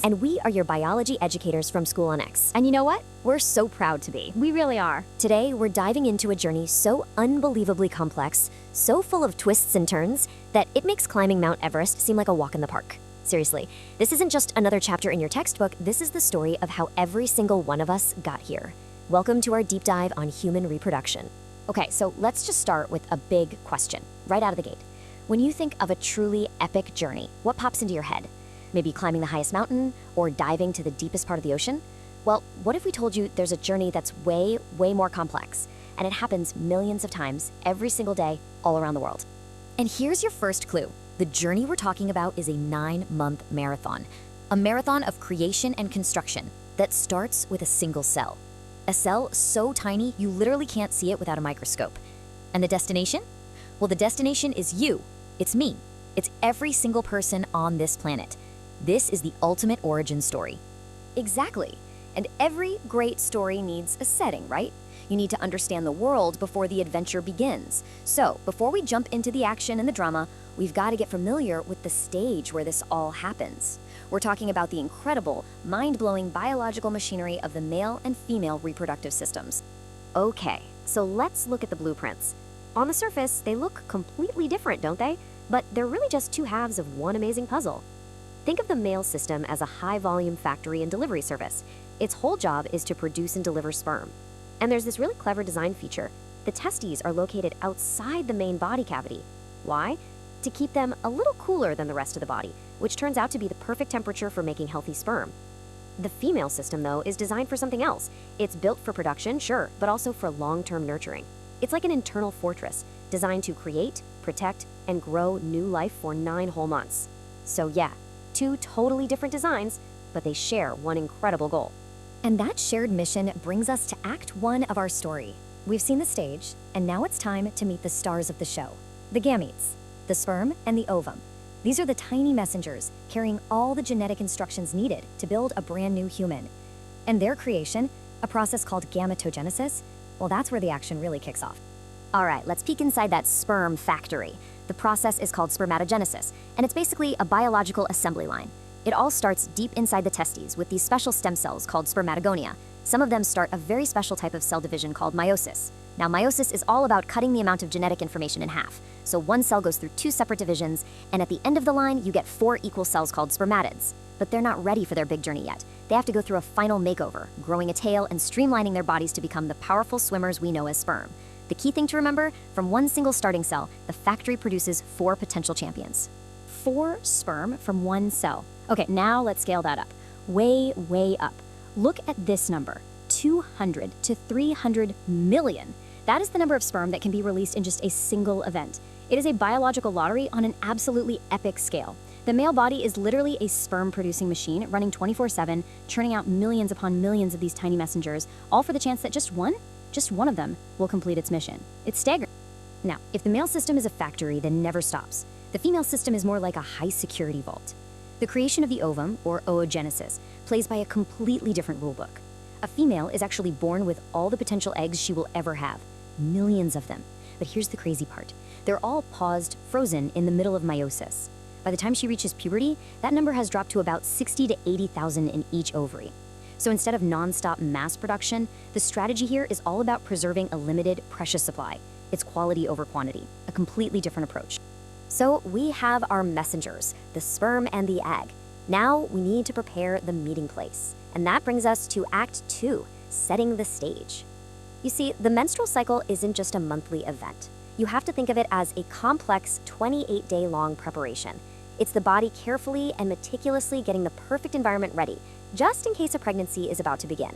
And we are your biology educators from SchoolOnX. And you know what? We're so proud to be. We really are. Today, we're diving into a journey so unbelievably complex, so full of twists and turns, that it makes climbing Mount Everest seem like a walk in the park. Seriously, this isn't just another chapter in your textbook, this is the story of how every single one of us got here. Welcome to our deep dive on human reproduction. Okay, so let's just start with a big question, right out of the gate. When you think of a truly epic journey, what pops into your head? Maybe climbing the highest mountain or diving to the deepest part of the ocean? Well, what if we told you there's a journey that's way, way more complex, and it happens millions of times every single day all around the world? And here's your first clue. The journey we're talking about is a 9-month marathon, a marathon of creation and construction that starts with a single cell. A cell so tiny you literally can't see it without a microscope. And the destination? Well, the destination is you. It's me. It's every single person on this planet. This is the ultimate origin story. Exactly. And every great story needs a setting, right? You need to understand the world before the adventure begins. So, before we jump into the action and the drama, we've got to get familiar with the stage where this all happens. We're talking about the incredible, mind-blowing biological machinery of the male and female reproductive systems. Okay, so let's look at the blueprints. On the surface, they look completely different, don't they? But they're really just two halves of one amazing puzzle. Think of the male system as a high-volume factory and delivery service. Its whole job is to produce and deliver sperm. And there's this really clever design feature. The testes are located outside the main body cavity. Why? To keep them a little cooler than the rest of the body, which turns out to be the perfect temperature for making healthy sperm. The female system, though, is designed for something else. It's built for production, sure, but also for long-term nurturing. It's like an internal fortress, designed to create, protect, and grow new life for 9 whole months. So yeah, 2 totally different designs, but they share one incredible goal. And that shared mission brings us to Act 1 of our story. We've seen the stage, and now it's time to meet the stars of the show, the gametes, the sperm and the ovum. These are the tiny messengers carrying all the genetic instructions needed to build a brand new human. And their creation, a process called gametogenesis, well, that's where the action really kicks off. All right, let's peek inside that sperm factory. The process is called spermatogenesis, and it's basically a biological assembly line. It all starts deep inside the testes with these special stem cells called spermatogonia. Some of them start a very special type of cell division called meiosis. Now, meiosis is all about cutting the amount of genetic information in half. So one cell goes through 2 separate divisions, and at the end of the line, you get 4 equal cells called spermatids. But they're not ready for their big journey yet. They have to go through a final makeover, growing a tail and streamlining their bodies to become the powerful swimmers we know as sperm. The key thing to remember, from one single starting cell, the factory produces 4 potential champions. 4 sperm from one cell. Okay, now let's scale that up. Way, way up. Look at this number, 200 to 300 million. That is the number of sperm that can be released in just a single event. It is a biological lottery on an absolutely epic scale. The male body is literally a sperm-producing machine running 24/7, churning out millions upon millions of these tiny messengers, all for the chance that just one of them will complete its mission. It's staggering. Now, if the male system is a factory that never stops, the female system is more like a high-security vault. The creation of the ovum, or oogenesis, plays by a completely different rulebook. A female is actually born with all the potential eggs she will ever have, millions of them. But here's the crazy part. They're all paused, frozen in the middle of meiosis. By the time she reaches puberty, that number has dropped to about 60 to 80,000 in each ovary. So instead of non-stop mass production, the strategy here is all about preserving a limited, precious supply. It's quality over quantity, a completely different approach. So we have our messengers, the sperm and the egg. Now we need to prepare the meeting place. And that brings us to Act 2, setting the stage. You see, the menstrual cycle isn't just a monthly event. You have to think of it as a complex 28-day-long preparation. It's the body carefully and meticulously getting the perfect environment ready, just in case a pregnancy is about to begin.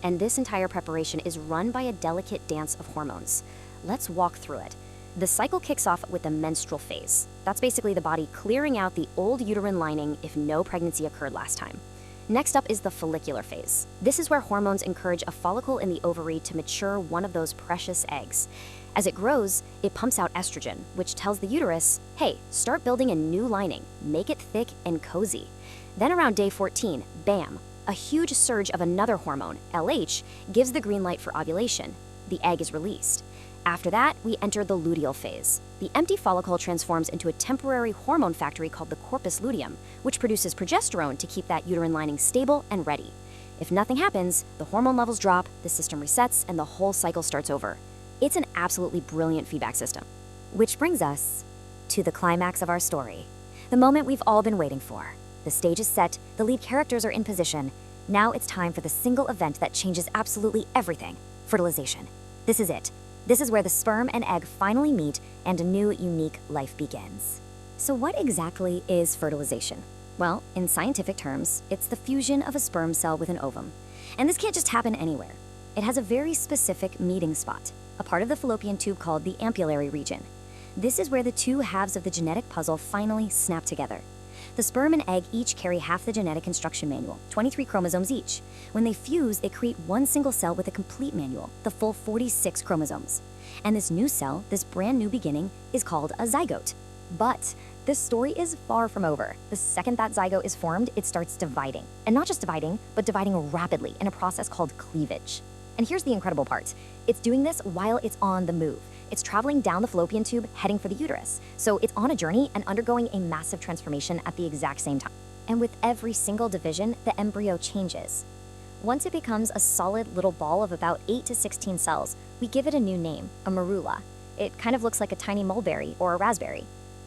And this entire preparation is run by a delicate dance of hormones. Let's walk through it. The cycle kicks off with the menstrual phase. That's basically the body clearing out the old uterine lining if no pregnancy occurred last time. Next up is the follicular phase. This is where hormones encourage a follicle in the ovary to mature one of those precious eggs. As it grows, it pumps out estrogen, which tells the uterus, hey, start building a new lining, make it thick and cozy. Then around day 14, bam, a huge surge of another hormone, LH, gives the green light for ovulation. The egg is released. After that, we enter the luteal phase. The empty follicle transforms into a temporary hormone factory called the corpus luteum, which produces progesterone to keep that uterine lining stable and ready. If nothing happens, the hormone levels drop, the system resets, and the whole cycle starts over. It's an absolutely brilliant feedback system. Which brings us to the climax of our story. The moment we've all been waiting for. The stage is set, the lead characters are in position. Now it's time for the single event that changes absolutely everything: fertilization. This is it. This is where the sperm and egg finally meet and a new, unique life begins. So what exactly is fertilization? Well, in scientific terms, it's the fusion of a sperm cell with an ovum. And this can't just happen anywhere. It has a very specific meeting spot, a part of the fallopian tube called the ampullary region. This is where the two halves of the genetic puzzle finally snap together. The sperm and egg each carry half the genetic instruction manual, 23 chromosomes each. When they fuse, they create one single cell with a complete manual, the full 46 chromosomes. And this new cell, this brand new beginning, is called a zygote. But this story is far from over. The second that zygote is formed, it starts dividing. And not just dividing, but dividing rapidly in a process called cleavage. And here's the incredible part. It's doing this while it's on the move. It's traveling down the fallopian tube, heading for the uterus. So it's on a journey and undergoing a massive transformation at the exact same time. And with every single division, the embryo changes. Once it becomes a solid little ball of about 8 to 16 cells, we give it a new name, a morula. It kind of looks like a tiny mulberry or a raspberry.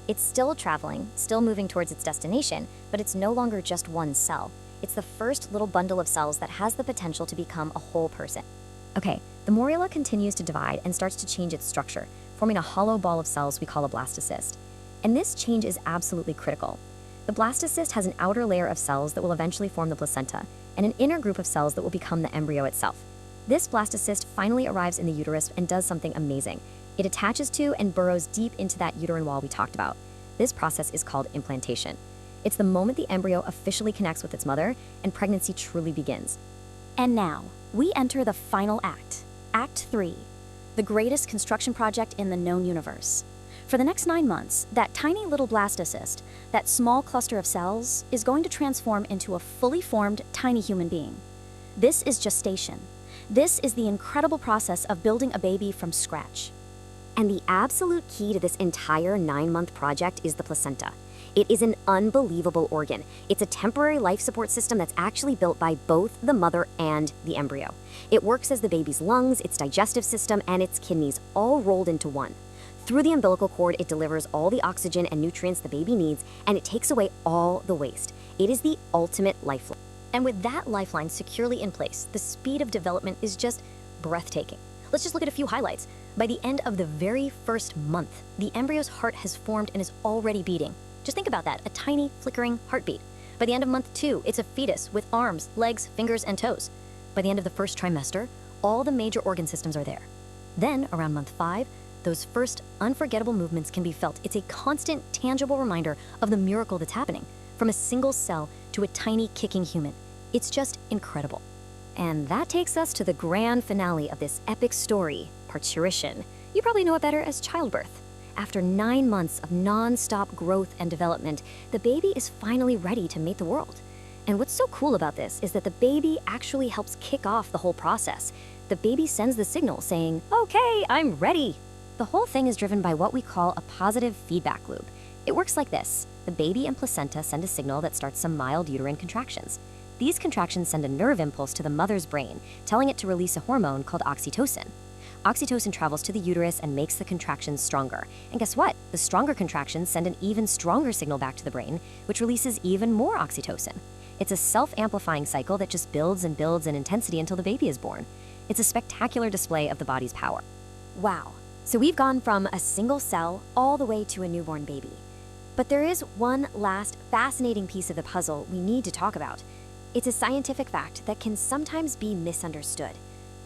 It's still traveling, still moving towards its destination, but it's no longer just one cell. It's the first little bundle of cells that has the potential to become a whole person. Okay, the morula continues to divide and starts to change its structure, forming a hollow ball of cells we call a blastocyst. And this change is absolutely critical. The blastocyst has an outer layer of cells that will eventually form the placenta, and an inner group of cells that will become the embryo itself. This blastocyst finally arrives in the uterus and does something amazing. It attaches to and burrows deep into that uterine wall we talked about. This process is called implantation. It's the moment the embryo officially connects with its mother and pregnancy truly begins. And now, we enter the final act, Act 3, the greatest construction project in the known universe. For the next 9 months, that tiny little blastocyst, that small cluster of cells, is going to transform into a fully formed tiny human being. This is gestation. This is the incredible process of building a baby from scratch. And the absolute key to this entire 9-month project is the placenta. It is an unbelievable organ. It's a temporary life support system that's actually built by both the mother and the embryo. It works as the baby's lungs, its digestive system, and its kidneys, all rolled into one. Through the umbilical cord, it delivers all the oxygen and nutrients the baby needs, and it takes away all the waste. It is the ultimate lifeline. And with that lifeline securely in place, the speed of development is just breathtaking. Let's just look at a few highlights. By the end of the very first month, the embryo's heart has formed and is already beating. Just think about that, a tiny, flickering heartbeat. By the end of month 2, it's a fetus with arms, legs, fingers, and toes. By the end of the first trimester, all the major organ systems are there. Then, around month 5, those first unforgettable movements can be felt. It's a constant, tangible reminder of the miracle that's happening, from a single cell to a tiny, kicking human. It's just incredible. And that takes us to the grand finale of this epic story, parturition. You probably know it better as childbirth. After 9 months of non-stop growth and development, the baby is finally ready to mate the world. And what's so cool about this is that the baby actually helps kick off the whole process. The baby sends the signal saying, "Okay, I'm ready." The whole thing is driven by what we call a positive feedback loop. It works like this. The baby and placenta send a signal that starts some mild uterine contractions. These contractions send a nerve impulse to the mother's brain, telling it to release a hormone called oxytocin. Oxytocin travels to the uterus and makes the contractions stronger. And guess what? The stronger contractions send an even stronger signal back to the brain, which releases even more oxytocin. It's a self-amplifying cycle that just builds and builds in intensity until the baby is born. It's a spectacular display of the body's power. Wow. So we've gone from a single cell all the way to a newborn baby. But there is one last fascinating piece of the puzzle we need to talk about. It's a scientific fact that can sometimes be misunderstood.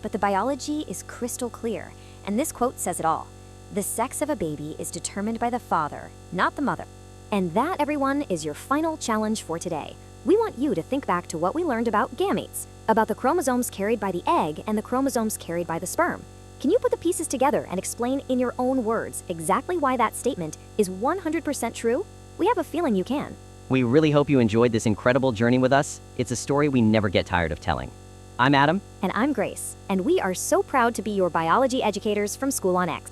But the biology is crystal clear, and this quote says it all. The sex of a baby is determined by the father, not the mother. And that, everyone, is your final challenge for today. We want you to think back to what we learned about gametes, about the chromosomes carried by the egg and the chromosomes carried by the sperm. Can you put the pieces together and explain in your own words exactly why that statement is 100% true? We have a feeling you can. We really hope you enjoyed this incredible journey with us. It's a story we never get tired of telling. I'm Adam. And I'm Grace, and we are so proud to be your biology educators from SchoolOnX.